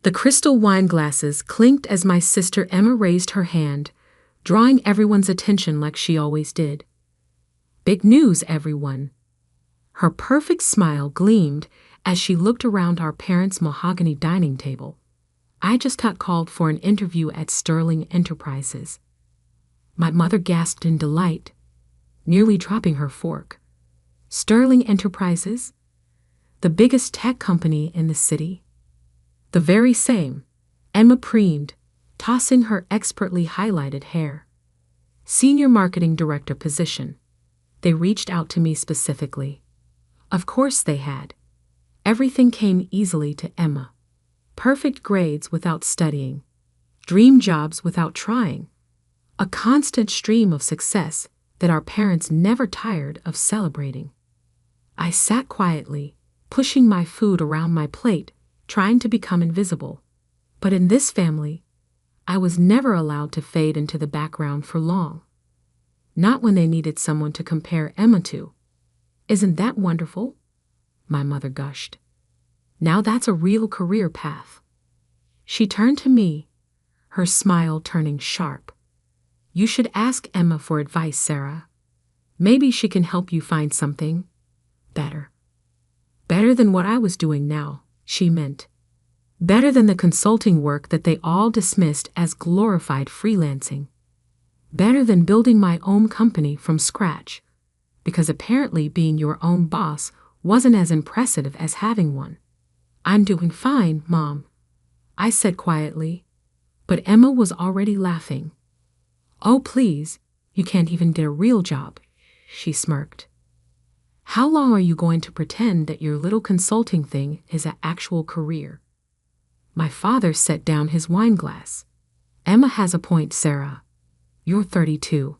The crystal wine glasses clinked as my sister Emma raised her hand, drawing everyone's attention like she always did. "Big news, everyone." Her perfect smile gleamed as she looked around our parents' mahogany dining table. "I just got called for an interview at Sterling Enterprises." My mother gasped in delight, nearly dropping her fork. "Sterling Enterprises? The biggest tech company in the city?" "The very same," Emma preened, tossing her expertly highlighted hair. "Senior marketing director position. They reached out to me specifically." Of course they had. Everything came easily to Emma. Perfect grades without studying. Dream jobs without trying. A constant stream of success that our parents never tired of celebrating. I sat quietly, pushing my food around my plate, trying to become invisible. But in this family, I was never allowed to fade into the background for long. Not when they needed someone to compare Emma to. "Isn't that wonderful?" my mother gushed. "Now that's a real career path." She turned to me, her smile turning sharp. "You should ask Emma for advice, Sarah. Maybe she can help you find something better." Better than what I was doing now, she meant. Better than the consulting work that they all dismissed as glorified freelancing. Better than building my own company from scratch, because apparently being your own boss wasn't as impressive as having one. "I'm doing fine, Mom," I said quietly, but Emma was already laughing. "Oh, please, you can't even get a real job," she smirked. "How long are you going to pretend that your little consulting thing is an actual career?" My father set down his wine glass. "Emma has a point, Sarah. You're 32.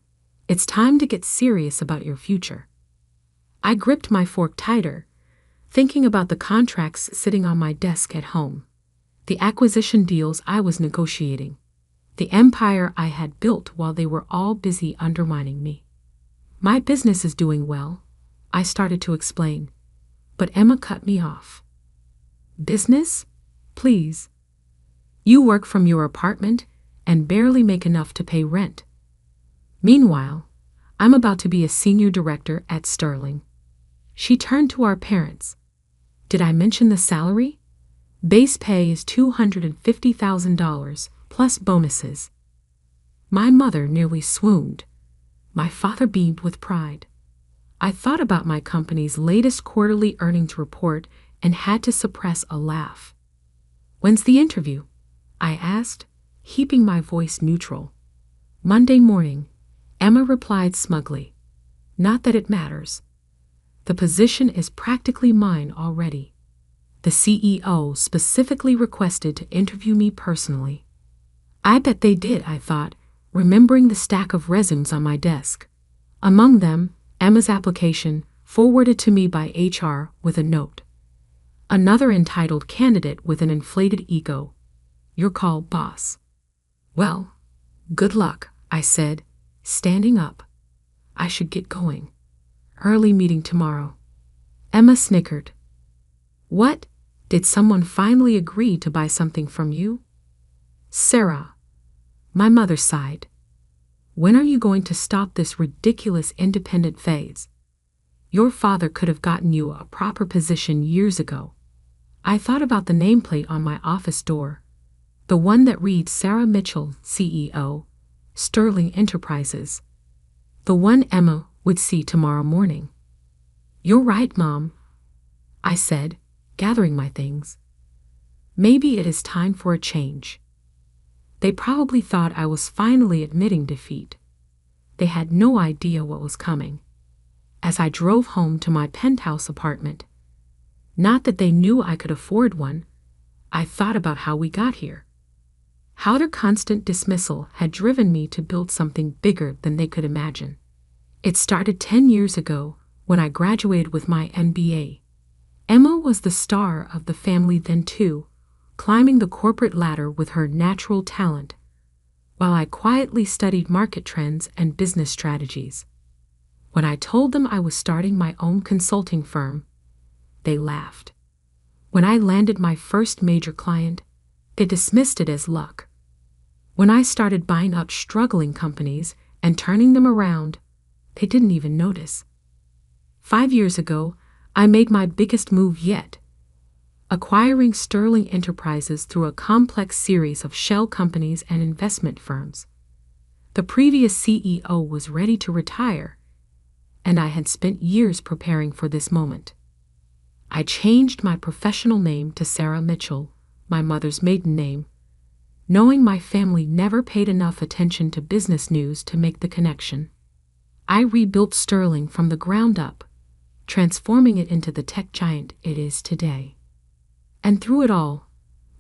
It's time to get serious about your future." I gripped my fork tighter, thinking about the contracts sitting on my desk at home, the acquisition deals I was negotiating, the empire I had built while they were all busy undermining me. "My business is doing well," I started to explain, but Emma cut me off. "Business? Please. You work from your apartment and barely make enough to pay rent. Meanwhile, I'm about to be a senior director at Sterling." She turned to our parents. "Did I mention the salary? Base pay is $250,000 plus bonuses." My mother nearly swooned. My father beamed with pride. I thought about my company's latest quarterly earnings report and had to suppress a laugh. "When's the interview?" I asked, keeping my voice neutral. "Monday morning," Emma replied smugly. "Not that it matters. The position is practically mine already. The CEO specifically requested to interview me personally." I bet they did, I thought, remembering the stack of resumes on my desk. Among them, Emma's application, forwarded to me by HR with a note. Another entitled candidate with an inflated ego. "Your call, boss." "Well, good luck," I said, standing up. "I should get going. Early meeting tomorrow." Emma snickered. "What? Did someone finally agree to buy something from you?" "Sarah," my mother sighed. "When are you going to stop this ridiculous independent phase? Your father could have gotten you a proper position years ago." I thought about the nameplate on my office door, the one that reads Sarah Mitchell, CEO, Sterling Enterprises, the one Emma would see tomorrow morning. "You're right, Mom," I said, gathering my things. Maybe it is time for a change. They probably thought I was finally admitting defeat. They had no idea what was coming. As I drove home to my penthouse apartment, not that they knew I could afford one, I thought about how we got here. How their constant dismissal had driven me to build something bigger than they could imagine. It started 10 years ago when I graduated with my MBA. Emma was the star of the family then too, climbing the corporate ladder with her natural talent, while I quietly studied market trends and business strategies. When I told them I was starting my own consulting firm, they laughed. When I landed my first major client, They dismissed it as luck. When I started buying up struggling companies and turning them around, they didn't even notice. 5 years ago, I made my biggest move yet, acquiring Sterling Enterprises through a complex series of shell companies and investment firms. The previous CEO was ready to retire, and I had spent years preparing for this moment. I changed my professional name to Sarah Mitchell, my mother's maiden name, knowing my family never paid enough attention to business news to make the connection. I rebuilt Sterling from the ground up, transforming it into the tech giant it is today. And through it all,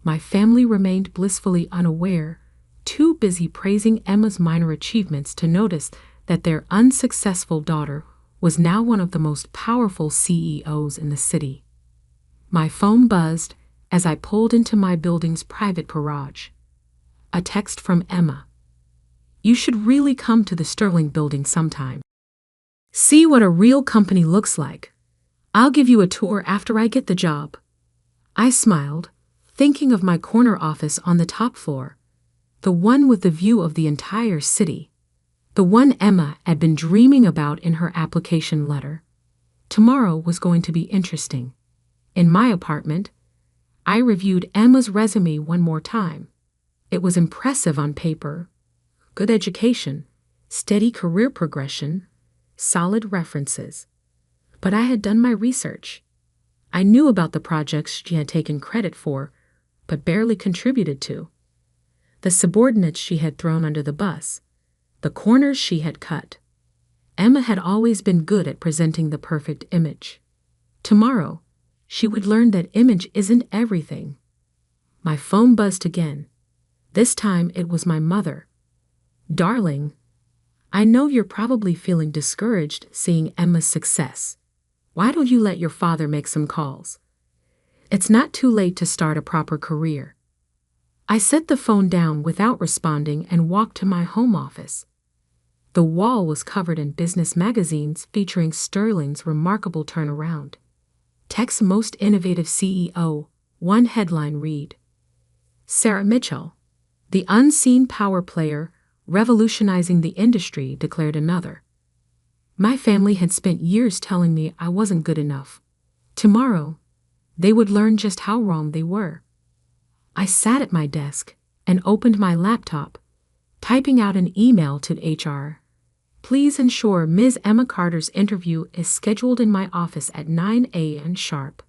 my family remained blissfully unaware, too busy praising Emma's minor achievements to notice that their unsuccessful daughter was now one of the most powerful CEOs in the city. My phone buzzed as I pulled into my building's private garage. A text from Emma. "You should really come to the Sterling building sometime. See what a real company looks like. I'll give you a tour after I get the job." I smiled, thinking of my corner office on the top floor, the one with the view of the entire city, the one Emma had been dreaming about in her application letter. Tomorrow was going to be interesting. In my apartment, I reviewed Emma's resume one more time. It was impressive on paper. Good education, steady career progression, solid references. But I had done my research. I knew about the projects she had taken credit for, but barely contributed to. The subordinates she had thrown under the bus, the corners she had cut. Emma had always been good at presenting the perfect image. Tomorrow, she would learn that image isn't everything. My phone buzzed again. This time it was my mother. "Darling, I know you're probably feeling discouraged seeing Emma's success. Why don't you let your father make some calls? It's not too late to start a proper career." I set the phone down without responding and walked to my home office. The wall was covered in business magazines featuring Sterling's remarkable turnaround. Tech's most innovative CEO, one headline read, "Sarah Mitchell, the unseen power player revolutionizing the industry," declared another. My family had spent years telling me I wasn't good enough. Tomorrow, they would learn just how wrong they were. I sat at my desk and opened my laptop, typing out an email to HR. "Please ensure Ms. Emma Carter's interview is scheduled in my office at 9 a.m. sharp.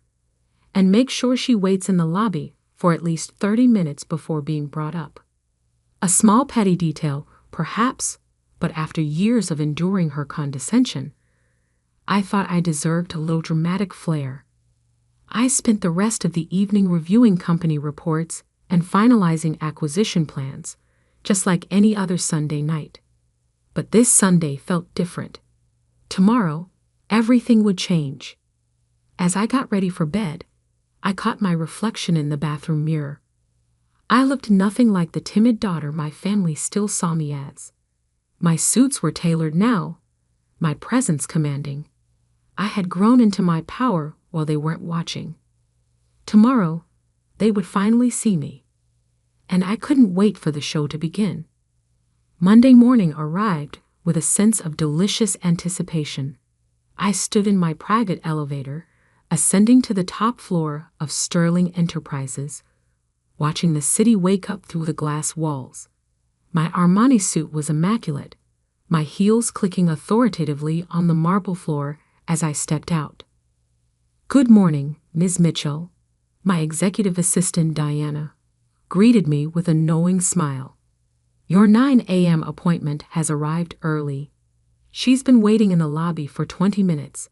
And make sure she waits in the lobby for at least 30 minutes before being brought up." A small petty detail, perhaps, but after years of enduring her condescension, I thought I deserved a little dramatic flair. I spent the rest of the evening reviewing company reports and finalizing acquisition plans, just like any other Sunday night. But this Sunday felt different. Tomorrow, everything would change. As I got ready for bed, I caught my reflection in the bathroom mirror. I looked nothing like the timid daughter my family still saw me as. My suits were tailored now, my presence commanding. I had grown into my power while they weren't watching. Tomorrow, they would finally see me. And I couldn't wait for the show to begin. Monday morning arrived with a sense of delicious anticipation. I stood in my private elevator, ascending to the top floor of Sterling Enterprises, watching the city wake up through the glass walls. My Armani suit was immaculate, my heels clicking authoritatively on the marble floor as I stepped out. "Good morning, Ms. Mitchell," my executive assistant Diana greeted me with a knowing smile. "Your 9 a.m. appointment has arrived early." She's been waiting in the lobby for 20 minutes,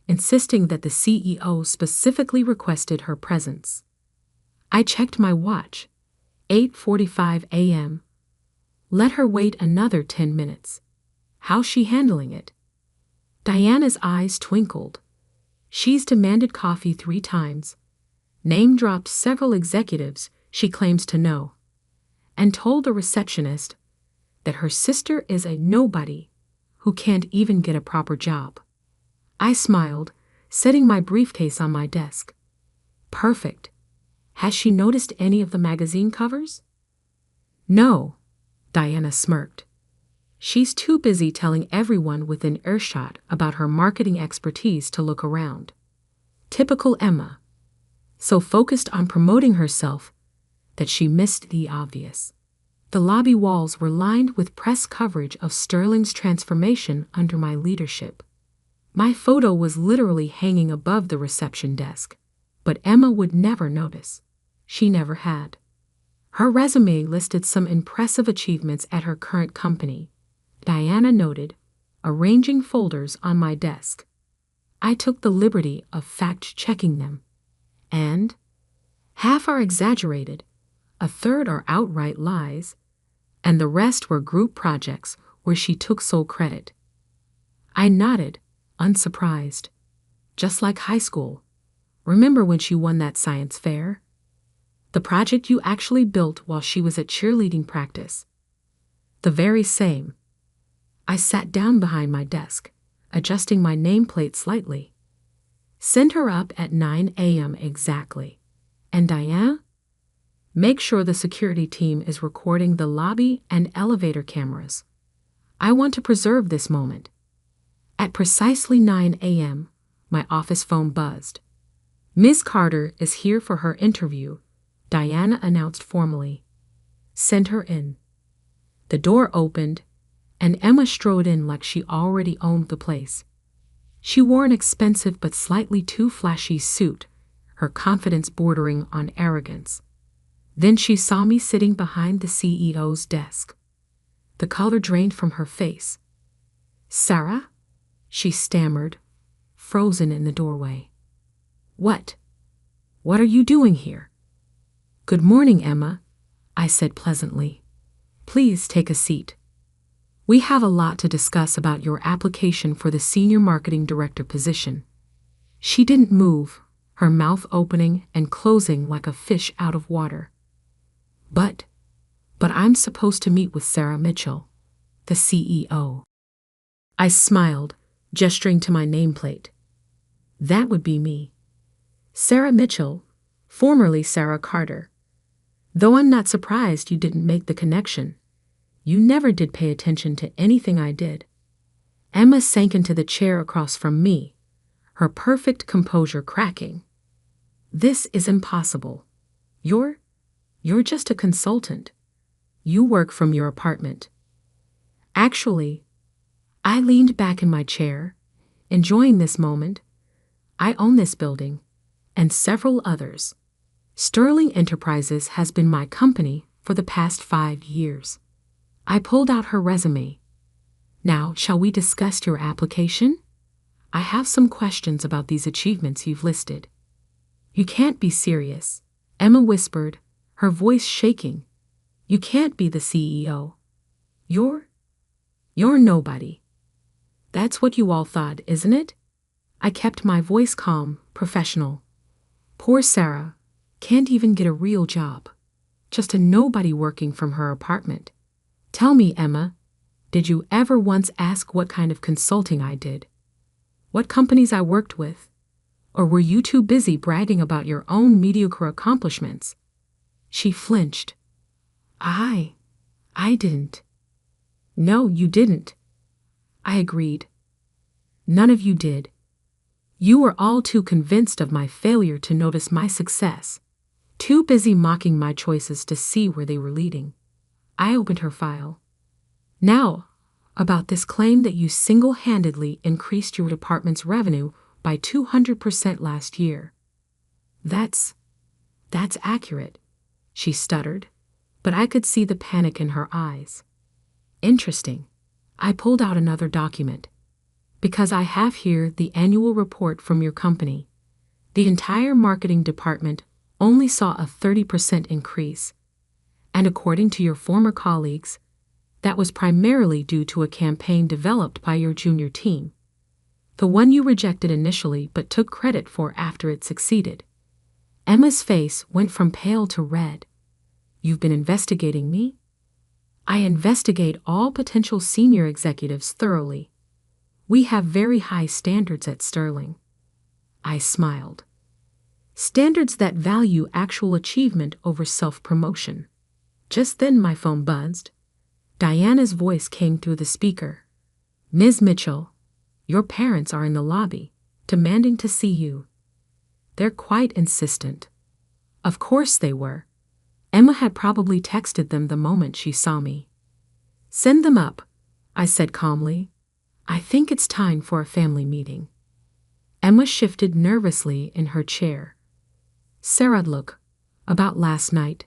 insisting that the CEO specifically requested her presence. I checked my watch. 8:45 a.m. Let her wait another 10 minutes. How's she handling it? Diana's eyes twinkled. She's demanded coffee 3 times, name-dropped several executives she claims to know, and told the receptionist that her sister is a nobody who can't even get a proper job. I smiled, setting my briefcase on my desk. Perfect. Has she noticed any of the magazine covers? No, Diana smirked. She's too busy telling everyone within earshot about her marketing expertise to look around. Typical Emma. So focused on promoting herself that she missed the obvious. The lobby walls were lined with press coverage of Sterling's transformation under my leadership. My photo was literally hanging above the reception desk, but Emma would never notice. She never had. Her resume listed some impressive achievements at her current company, Diana noted, arranging folders on my desk. I took the liberty of fact-checking them. And half are exaggerated, a third are outright lies, and the rest were group projects where she took sole credit. I nodded, unsurprised. Just like high school. Remember when she won that science fair? The project you actually built while she was at cheerleading practice. The very same. I sat down behind my desk, adjusting my nameplate slightly. Send her up at 9 a.m. exactly. And Diana? Make sure the security team is recording the lobby and elevator cameras. I want to preserve this moment. At precisely 9 a.m., my office phone buzzed. Ms. Carter is here for her interview, Diana announced formally. Send her in. The door opened, and Emma strode in like she already owned the place. She wore an expensive but slightly too flashy suit, her confidence bordering on arrogance. Then she saw me sitting behind the CEO's desk. The color drained from her face. Sarah? She stammered, frozen in the doorway. What? What are you doing here? Good morning, Emma, I said pleasantly. Please take a seat. We have a lot to discuss about your application for the Senior Marketing Director position. She didn't move, her mouth opening and closing like a fish out of water. But I'm supposed to meet with Sarah Mitchell, the CEO. I smiled, gesturing to my nameplate. That would be me. Sarah Mitchell, formerly Sarah Carter. Though I'm not surprised you didn't make the connection. You never did pay attention to anything I did. Emma sank into the chair across from me, her perfect composure cracking. This is impossible. You're just a consultant. You work from your apartment. Actually, I leaned back in my chair, enjoying this moment. I own this building, and several others. Sterling Enterprises has been my company for the past 5 years. I pulled out her resume. Now, shall we discuss your application? I have some questions about these achievements you've listed. You can't be serious, Emma whispered, her voice shaking. You can't be the CEO. You're nobody. That's what you all thought, isn't it? I kept my voice calm, professional. Poor Sarah can't even get a real job. Just a nobody working from her apartment. Tell me, Emma, did you ever once ask what kind of consulting I did? What companies I worked with? Or were you too busy bragging about your own mediocre accomplishments? She flinched. I didn't. No, you didn't. I agreed. None of you did. You were all too convinced of my failure to notice my success, too busy mocking my choices to see where they were leading. I opened her file. Now, about this claim that you single-handedly increased your department's revenue by 200% last year. That's accurate, she stuttered, but I could see the panic in her eyes. Interesting. I pulled out another document. Because I have here the annual report from your company. The entire marketing department only saw a 30% increase. And according to your former colleagues, that was primarily due to a campaign developed by your junior team. The one you rejected initially but took credit for after it succeeded. Emma's face went from pale to red. You've been investigating me? I investigate all potential senior executives thoroughly. We have very high standards at Sterling. I smiled. Standards that value actual achievement over self-promotion. Just then my phone buzzed. Diana's voice came through the speaker. "Ms. Mitchell, your parents are in the lobby, demanding to see you." They're quite insistent. Of course they were. Emma had probably texted them the moment she saw me. "Send them up," I said calmly. "I think it's time for a family meeting." Emma shifted nervously in her chair. "Sarah, look, about last night.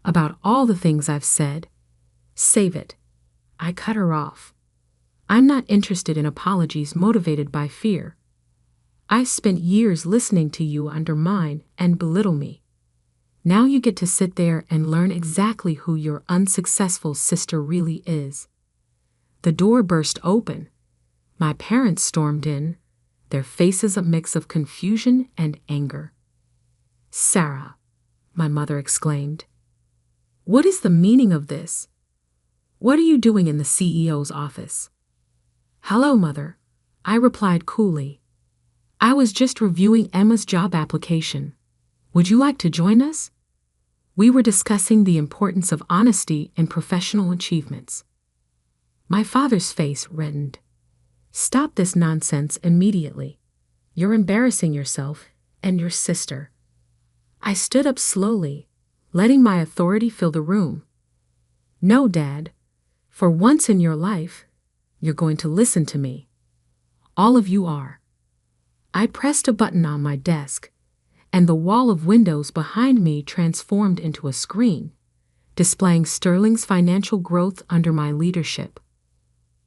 About all the things I've said. Save it." I cut her off. "I'm not interested in apologies motivated by fear. I spent years listening to you undermine and belittle me. Now you get to sit there and learn exactly who your unsuccessful sister really is." The door burst open. My parents stormed in, their faces a mix of confusion and anger. "Sarah," my mother exclaimed, "what is the meaning of this? What are you doing in the CEO's office?" "Hello, Mother," I replied coolly. "I was just reviewing Emma's job application. Would you like to join us?" We were discussing the importance of honesty in professional achievements. My father's face reddened. "Stop this nonsense immediately. You're embarrassing yourself and your sister." I stood up slowly, letting my authority fill the room. "No, Dad. For once in your life, you're going to listen to me. All of you are." I pressed a button on my desk, and the wall of windows behind me transformed into a screen, displaying Sterling's financial growth under my leadership.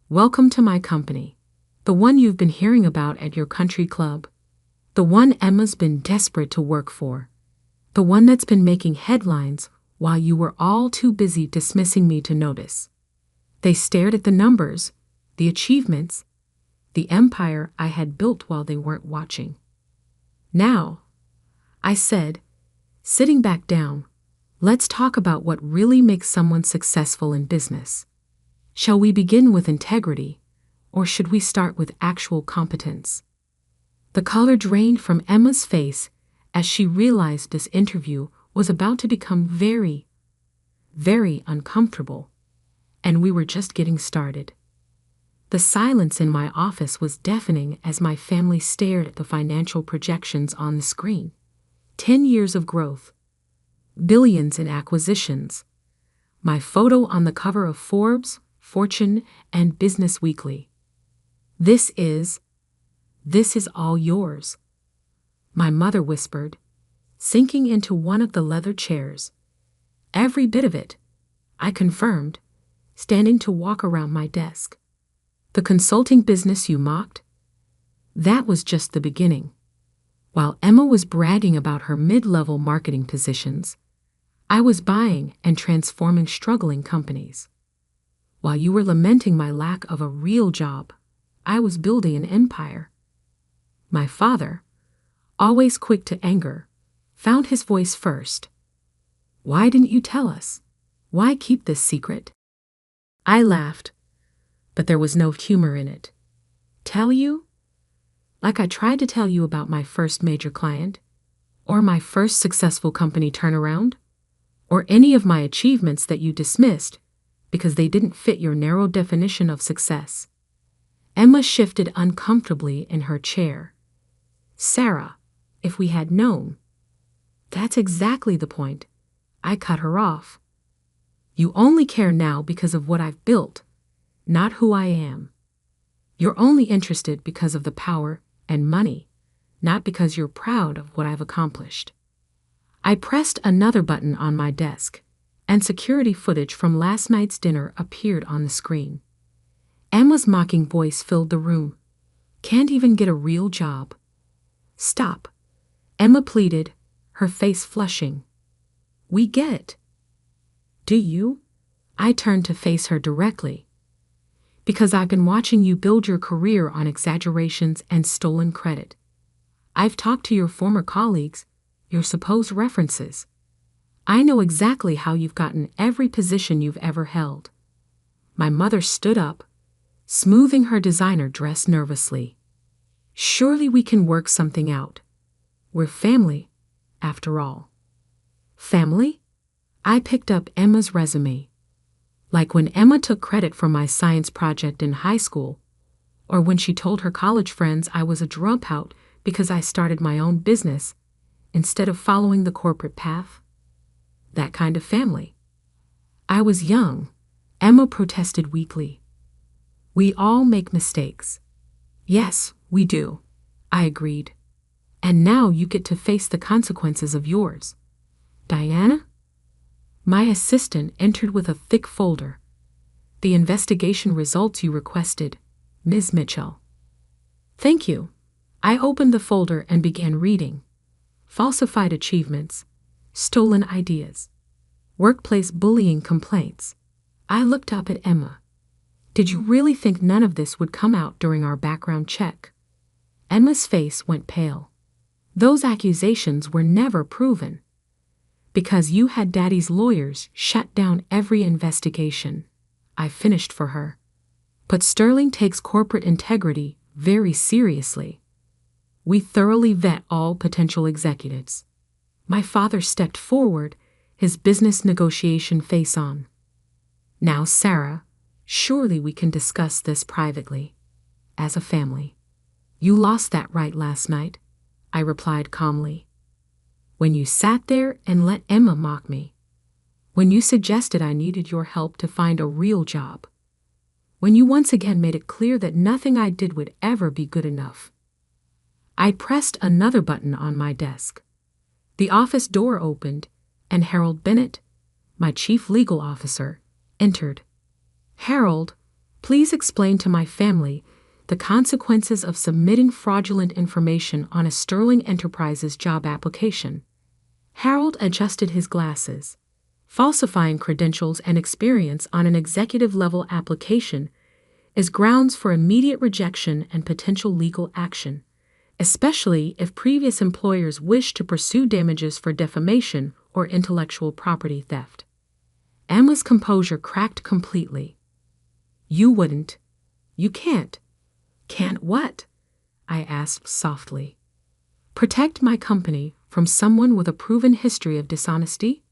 "Welcome to my company, the one you've been hearing about at your country club, the one Emma's been desperate to work for, the one that's been making headlines while you were all too busy dismissing me to notice." They stared at the numbers, the achievements, the empire I had built while they weren't watching. "Now," I said, sitting back down, "let's talk about what really makes someone successful in business. Shall we begin with integrity, or should we start with actual competence?" The color drained from Emma's face as she realized this interview was about to become very, very uncomfortable, and we were just getting started. The silence in my office was deafening as my family stared at the financial projections on the screen. 10 years of growth, billions in acquisitions, my photo on the cover of Forbes, Fortune, and Business Weekly. This is all yours," my mother whispered, sinking into one of the leather chairs. "Every bit of it," I confirmed, standing to walk around my desk. "The consulting business you mocked? That was just the beginning. While Emma was bragging about her mid-level marketing positions, I was buying and transforming struggling companies. While you were lamenting my lack of a real job, I was building an empire." My father, always quick to anger, found his voice first. "Why didn't you tell us? Why keep this secret?" I laughed, but there was no humor in it. "Tell you? Like I tried to tell you about my first major client, or my first successful company turnaround, or any of my achievements that you dismissed because they didn't fit your narrow definition of success." Emma shifted uncomfortably in her chair. "Sarah, if we had known." "That's exactly the point." I cut her off. "You only care now because of what I've built, not who I am. You're only interested because of the power and money, not because you're proud of what I've accomplished." I pressed another button on my desk, and security footage from last night's dinner appeared on the screen. Emma's mocking voice filled the room. "Can't even get a real job." "Stop," Emma pleaded, her face flushing. "We get it." "Do you?" I turned to face her directly. "Because I've been watching you build your career on exaggerations and stolen credit. I've talked to your former colleagues, your supposed references. I know exactly how you've gotten every position you've ever held." My mother stood up, smoothing her designer dress nervously. "Surely we can work something out. We're family, after all. Family? I picked up Emma's resume. Like when Emma took credit for my science project in high school, or when she told her college friends I was a dropout because I started my own business instead of following the corporate path. That kind of family. I was young, Emma protested weakly. We all make mistakes. Yes, we do, I agreed. And now you get to face the consequences of yours. Diana? My assistant entered with a thick folder. The investigation results you requested, Ms. Mitchell. Thank you. I opened the folder and began reading. Falsified achievements, stolen ideas, workplace bullying complaints. I looked up at Emma. Did you really think none of this would come out during our background check? Emma's face went pale. Those accusations were never proven. Because you had Daddy's lawyers shut down every investigation, I finished for her. But Sterling takes corporate integrity very seriously. We thoroughly vet all potential executives. My father stepped forward, his business negotiation face on. Now, Sarah, surely we can discuss this privately, as a family. You lost that right last night, I replied calmly. When you sat there and let Emma mock me. When you suggested I needed your help to find a real job. When you once again made it clear that nothing I did would ever be good enough. I pressed another button on my desk. The office door opened, and Harold Bennett, my chief legal officer, entered. Harold, please explain to my family the consequences of submitting fraudulent information on a Sterling Enterprises job application. Harold adjusted his glasses. Falsifying credentials and experience on an executive-level application is grounds for immediate rejection and potential legal action, especially if previous employers wish to pursue damages for defamation or intellectual property theft. Emma's composure cracked completely. You wouldn't. You can't. Can't what? I asked softly. Protect my company from someone with a proven history of dishonesty?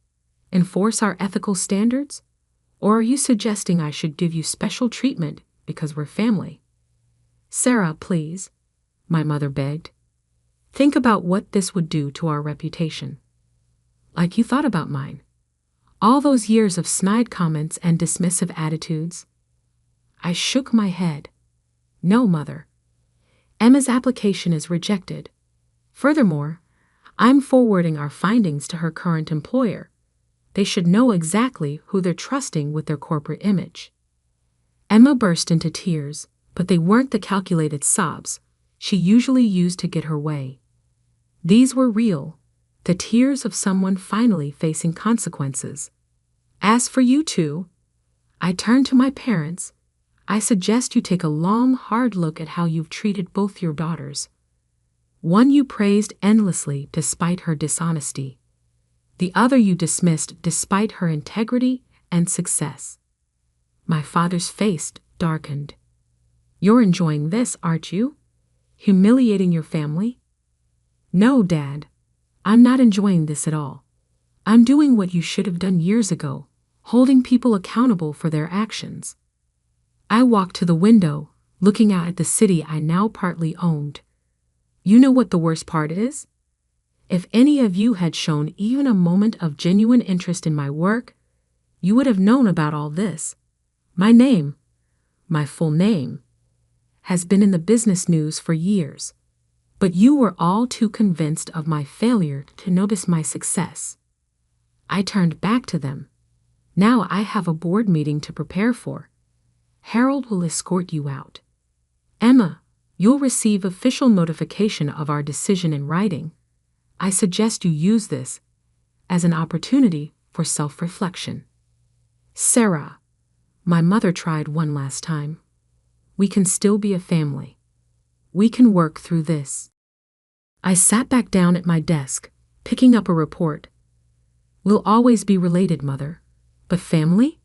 Enforce our ethical standards? Or are you suggesting I should give you special treatment because we're family? Sarah, please, my mother begged. Think about what this would do to our reputation. Like you thought about mine. All those years of snide comments and dismissive attitudes. I shook my head. No, Mother. Emma's application is rejected. Furthermore, I'm forwarding our findings to her current employer. They should know exactly who they're trusting with their corporate image. Emma burst into tears, but they weren't the calculated sobs she usually used to get her way. These were real, the tears of someone finally facing consequences. As for you two, I turned to my parents. I suggest you take a long, hard look at how you've treated both your daughters. One you praised endlessly despite her dishonesty. The other you dismissed despite her integrity and success. My father's face darkened. You're enjoying this, aren't you? Humiliating your family? No, Dad. I'm not enjoying this at all. I'm doing what you should have done years ago, holding people accountable for their actions. I walked to the window, looking out at the city I now partly owned. You know what the worst part is? If any of you had shown even a moment of genuine interest in my work, you would have known about all this. My name, my full name, has been in the business news for years. But you were all too convinced of my failure to notice my success. I turned back to them. Now I have a board meeting to prepare for. Harold will escort you out. Emma, you'll receive official notification of our decision in writing. I suggest you use this as an opportunity for self-reflection. Sarah, my mother tried one last time. We can still be a family. We can work through this. I sat back down at my desk, picking up a report. We'll always be related, Mother, but family?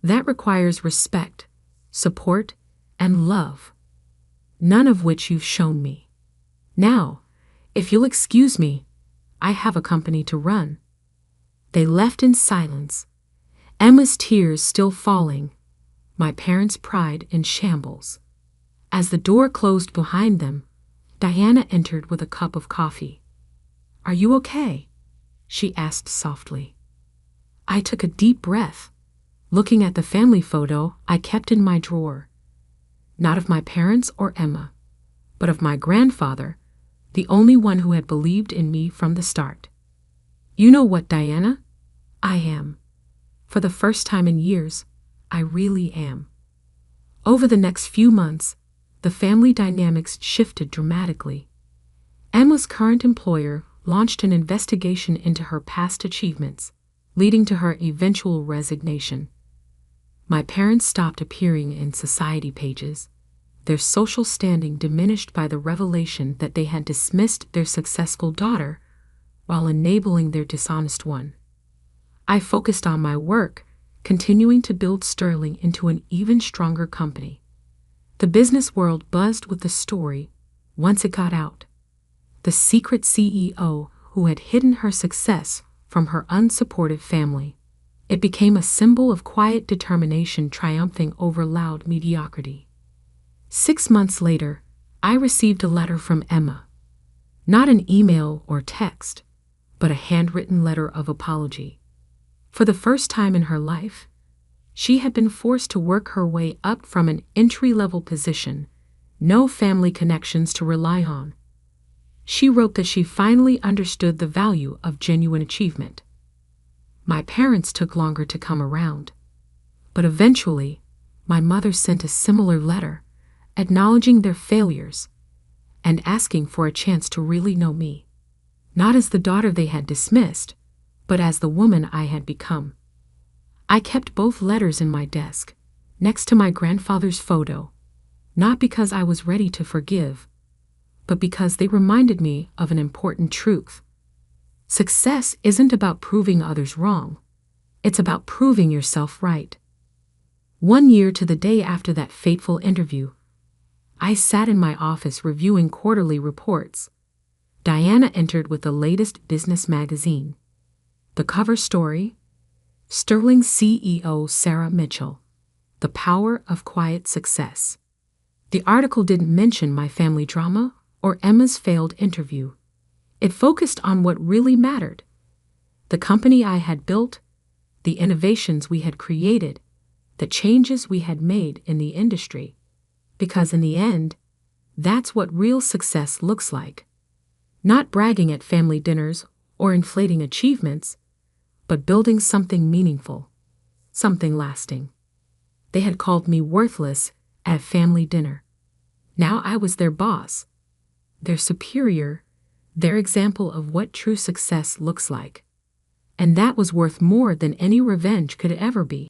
That requires respect, support, and love. None of which you've shown me. Now, if you'll excuse me, I have a company to run." They left in silence, Emma's tears still falling, my parents' pride in shambles. As the door closed behind them, Diana entered with a cup of coffee. "Are you okay?" she asked softly. I took a deep breath, looking at the family photo I kept in my drawer. Not of my parents or Emma, but of my grandfather, the only one who had believed in me from the start. "You know what, Diana? I am. For the first time in years, I really am." Over the next few months, the family dynamics shifted dramatically. Emma's current employer launched an investigation into her past achievements, leading to her eventual resignation. My parents stopped appearing in society pages, their social standing diminished by the revelation that they had dismissed their successful daughter while enabling their dishonest one. I focused on my work, continuing to build Sterling into an even stronger company. The business world buzzed with the story once it got out. The secret CEO who had hidden her success from her unsupportive family. It became a symbol of quiet determination triumphing over loud mediocrity. 6 months later, I received a letter from Emma. Not an email or text, but a handwritten letter of apology. For the first time in her life, she had been forced to work her way up from an entry-level position, no family connections to rely on. She wrote that she finally understood the value of genuine achievement. My parents took longer to come around, but eventually, my mother sent a similar letter, acknowledging their failures and asking for a chance to really know me, not as the daughter they had dismissed, but as the woman I had become. I kept both letters in my desk, next to my grandfather's photo, not because I was ready to forgive, but because they reminded me of an important truth. Success isn't about proving others wrong. It's about proving yourself right. 1 year to the day after that fateful interview, I sat in my office reviewing quarterly reports. Diana entered with the latest business magazine. The cover story: Sterling CEO Sarah Mitchell, The Power of Quiet Success. The article didn't mention my family drama or Emma's failed interview. It focused on what really mattered: the company I had built, the innovations we had created, the changes we had made in the industry. Because in the end, that's what real success looks like. Not bragging at family dinners or inflating achievements, but building something meaningful, something lasting. They had called me worthless at family dinner. Now I was their boss, their superior, their example of what true success looks like. And that was worth more than any revenge could ever be.